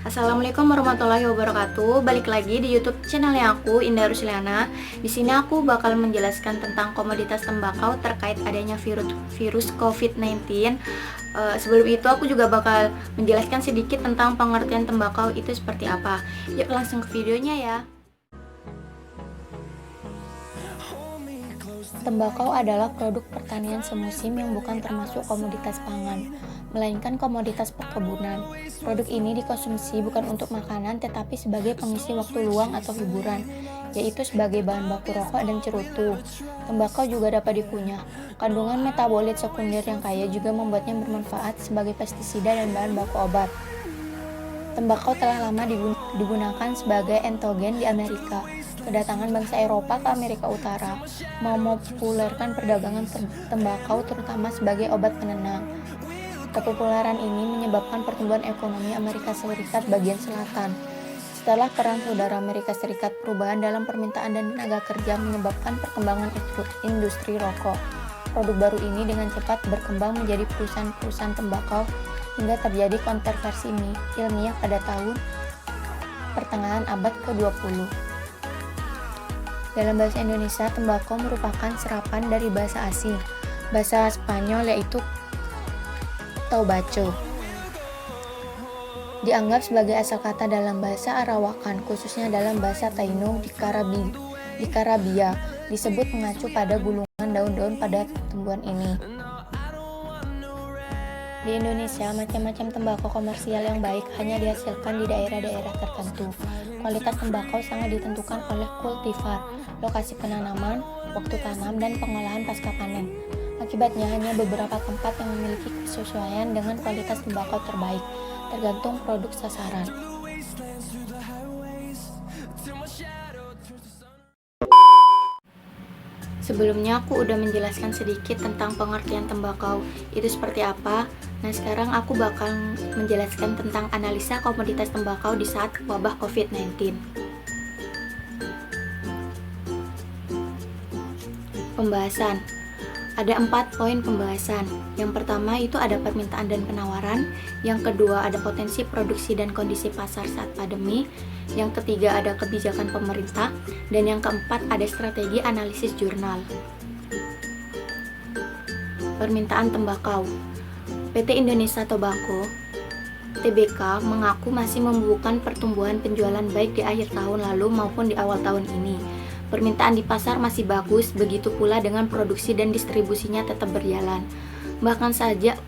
Assalamualaikum warahmatullahi wabarakatuh. Balik lagi di YouTube channelnya aku, Indah Rusliana. Di sini aku bakal menjelaskan tentang komoditas tembakau terkait adanya virus COVID-19. Sebelum itu aku juga bakal menjelaskan sedikit tentang pengertian tembakau itu seperti apa. Yuk langsung ke videonya ya. Tembakau adalah produk pertanian semusim yang bukan termasuk komoditas pangan, melainkan komoditas perkebunan. Produk ini dikonsumsi bukan untuk makanan tetapi sebagai pengisi waktu luang atau hiburan, yaitu sebagai bahan baku rokok dan cerutu. Tembakau juga dapat dikunyah. Kandungan metabolit sekunder yang kaya juga membuatnya bermanfaat sebagai pestisida dan bahan baku obat. Tembakau telah lama digunakan sebagai entogen di Amerika. Kedatangan bangsa Eropa ke Amerika Utara mempopulerkan perdagangan tembakau terutama sebagai obat penenang. Kepopuleran ini menyebabkan pertumbuhan ekonomi Amerika Serikat bagian selatan. Setelah Perang Saudara Amerika Serikat, perubahan dalam permintaan dan tenaga kerja menyebabkan perkembangan industri rokok. Produk baru ini dengan cepat berkembang menjadi perusahaan-perusahaan tembakau hingga terjadi kontroversi ilmiah pada tahun pertengahan abad ke-20. Dalam bahasa Indonesia, tembakau merupakan serapan dari bahasa asing, bahasa Spanyol yaitu taubacho. Dianggap sebagai asal kata dalam bahasa Arawakan, khususnya dalam bahasa Taino di Karabia, disebut mengacu pada gulungan daun-daun pada tumbuhan ini. Di Indonesia, macam-macam tembakau komersial yang baik hanya dihasilkan di daerah-daerah tertentu. Kualitas tembakau sangat ditentukan oleh kultivar, lokasi penanaman, waktu tanam, dan pengolahan pasca panen. Akibatnya, hanya beberapa tempat yang memiliki kesesuaian dengan kualitas tembakau terbaik, tergantung produk sasaran. Sebelumnya aku udah menjelaskan sedikit tentang pengertian tembakau itu seperti apa. Nah sekarang aku bakal menjelaskan tentang analisa komoditas tembakau di saat wabah COVID-19. Pembahasan. Ada 4 poin pembahasan. Yang pertama itu ada permintaan dan penawaran. Yang kedua ada potensi produksi dan kondisi pasar saat pandemi. Yang ketiga ada kebijakan pemerintah. Dan yang keempat ada strategi analisis jurnal. Permintaan tembakau. PT Indonesia Tobacco (TBK) mengaku masih membukukan pertumbuhan penjualan baik di akhir tahun lalu maupun di awal tahun ini. Permintaan di pasar masih bagus, begitu pula dengan produksi dan distribusinya tetap berjalan. Bahkan sejak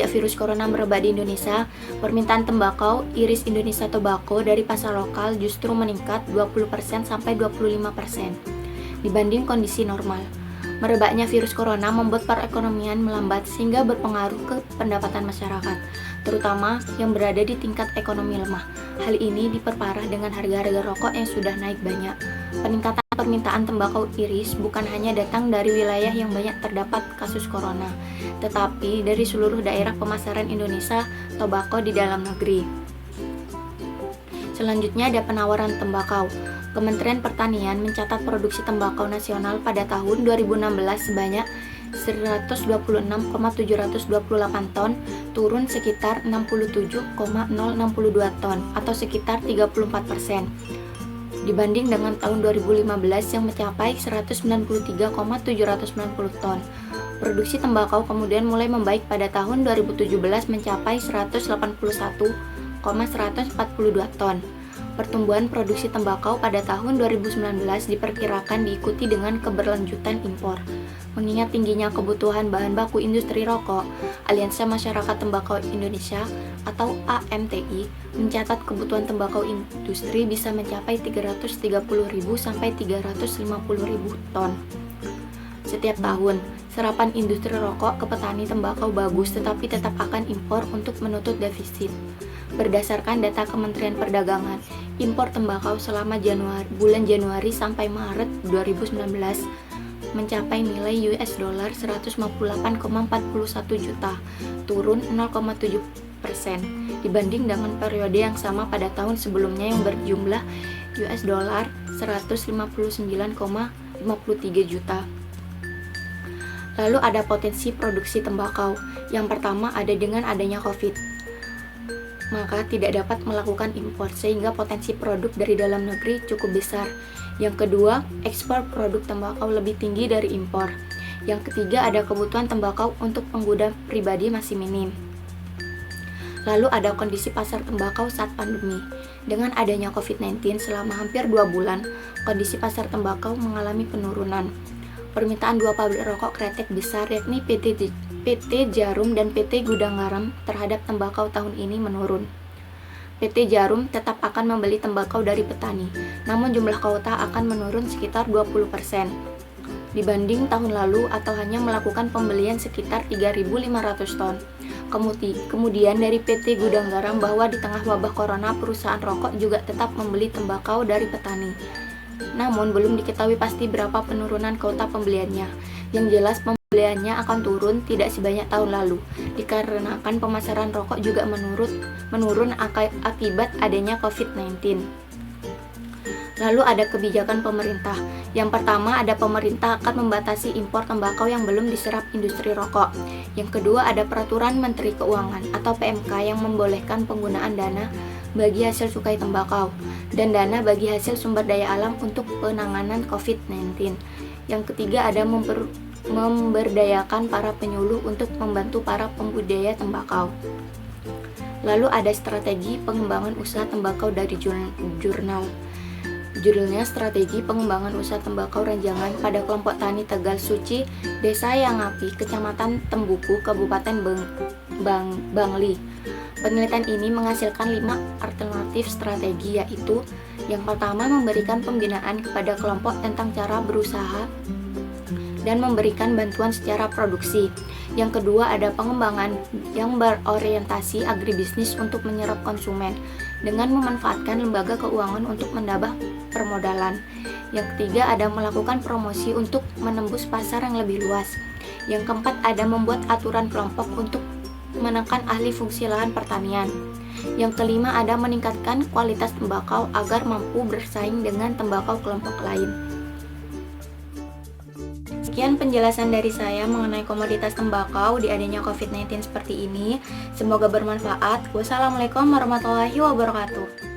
virus corona merebak di Indonesia, permintaan tembakau Iris Indonesia Tobacco dari pasar lokal justru meningkat 20% sampai 25% dibanding kondisi normal. Merebaknya virus corona membuat perekonomian melambat sehingga berpengaruh ke pendapatan masyarakat, terutama yang berada di tingkat ekonomi lemah. Hal ini diperparah dengan harga-harga rokok yang sudah naik banyak. Peningkatan permintaan tembakau iris bukan hanya datang dari wilayah yang banyak terdapat kasus corona, tetapi dari seluruh daerah pemasaran Indonesia tobacco di dalam negeri. Selanjutnya ada penawaran tembakau. Kementerian Pertanian mencatat produksi tembakau nasional pada tahun 2016 sebanyak 126,728 ton, turun sekitar 67,062 ton atau sekitar 34% dibanding dengan tahun 2015 yang mencapai 193,790 ton. Produksi tembakau kemudian mulai membaik pada tahun 2017 mencapai 181,142 ton. Pertumbuhan produksi tembakau pada tahun 2019 diperkirakan diikuti dengan keberlanjutan impor. Mengingat tingginya kebutuhan bahan baku industri rokok, Aliansi Masyarakat Tembakau Indonesia atau AMTI mencatat kebutuhan tembakau industri bisa mencapai 330.000 sampai 350.000 ton setiap tahun. Serapan industri rokok ke petani tembakau bagus tetapi tetap akan impor untuk menutup defisit. Berdasarkan data Kementerian Perdagangan, impor tembakau selama bulan Januari sampai Maret 2019 mencapai nilai US dollar 158,41 juta, turun 0,7% dibanding dengan periode yang sama pada tahun sebelumnya yang berjumlah US dollar 159,53 juta. Lalu ada potensi produksi tembakau. Yang pertama ada dengan adanya COVID, maka tidak dapat melakukan impor sehingga potensi produk dari dalam negeri cukup besar. Yang kedua, ekspor produk tembakau lebih tinggi dari impor. Yang ketiga, ada kebutuhan tembakau untuk pengguna pribadi masih minim. Lalu ada kondisi pasar tembakau saat pandemi. Dengan adanya COVID-19 selama hampir 2 bulan, kondisi pasar tembakau mengalami penurunan. Permintaan dua pabrik rokok kretek besar yakni PT Djarum dan PT Gudang Garam terhadap tembakau tahun ini menurun. PT Djarum tetap akan membeli tembakau dari petani, namun jumlah kuota akan menurun sekitar 20% dibanding tahun lalu atau hanya melakukan pembelian sekitar 3.500 ton. Kemudian dari PT Gudang Garam bahwa di tengah wabah corona perusahaan rokok juga tetap membeli tembakau dari petani. Namun belum diketahui pasti berapa penurunan kuota pembeliannya. Yang jelas pembeliannya akan turun tidak sebanyak tahun lalu, dikarenakan pemasaran rokok juga menurun akibat adanya COVID-19. Lalu ada kebijakan pemerintah. Yang pertama ada pemerintah akan membatasi impor tembakau yang belum diserap industri rokok. Yang kedua ada peraturan Menteri Keuangan atau PMK yang membolehkan penggunaan dana bagi hasil cukai tembakau dan dana bagi hasil sumber daya alam untuk penanganan COVID-19. Yang ketiga ada memberdayakan para penyuluh untuk membantu para pembudidaya tembakau. Lalu ada strategi pengembangan usaha tembakau dari jurnal. Judulnya Strategi Pengembangan Usaha Tembakau Ranjangan pada Kelompok Tani Tegal Suci, Desa Yangapi, Kecamatan Tembuku, Kabupaten Bangli. Penelitian ini menghasilkan 5 alternatif strategi, yaitu yang pertama memberikan pembinaan kepada kelompok tentang cara berusaha dan memberikan bantuan secara produksi. Yang kedua ada pengembangan yang berorientasi agribisnis untuk menyerap konsumen dengan memanfaatkan lembaga keuangan untuk menambah permodalan. Yang ketiga ada melakukan promosi untuk menembus pasar yang lebih luas. Yang keempat ada membuat aturan kelompok untuk menekan ahli fungsi lahan pertanian. Yang kelima ada meningkatkan kualitas tembakau agar mampu bersaing dengan tembakau kelompok lain. Sekian penjelasan dari saya mengenai komoditas tembakau di adanya COVID-19 seperti ini. Semoga bermanfaat. Wassalamualaikum warahmatullahi wabarakatuh.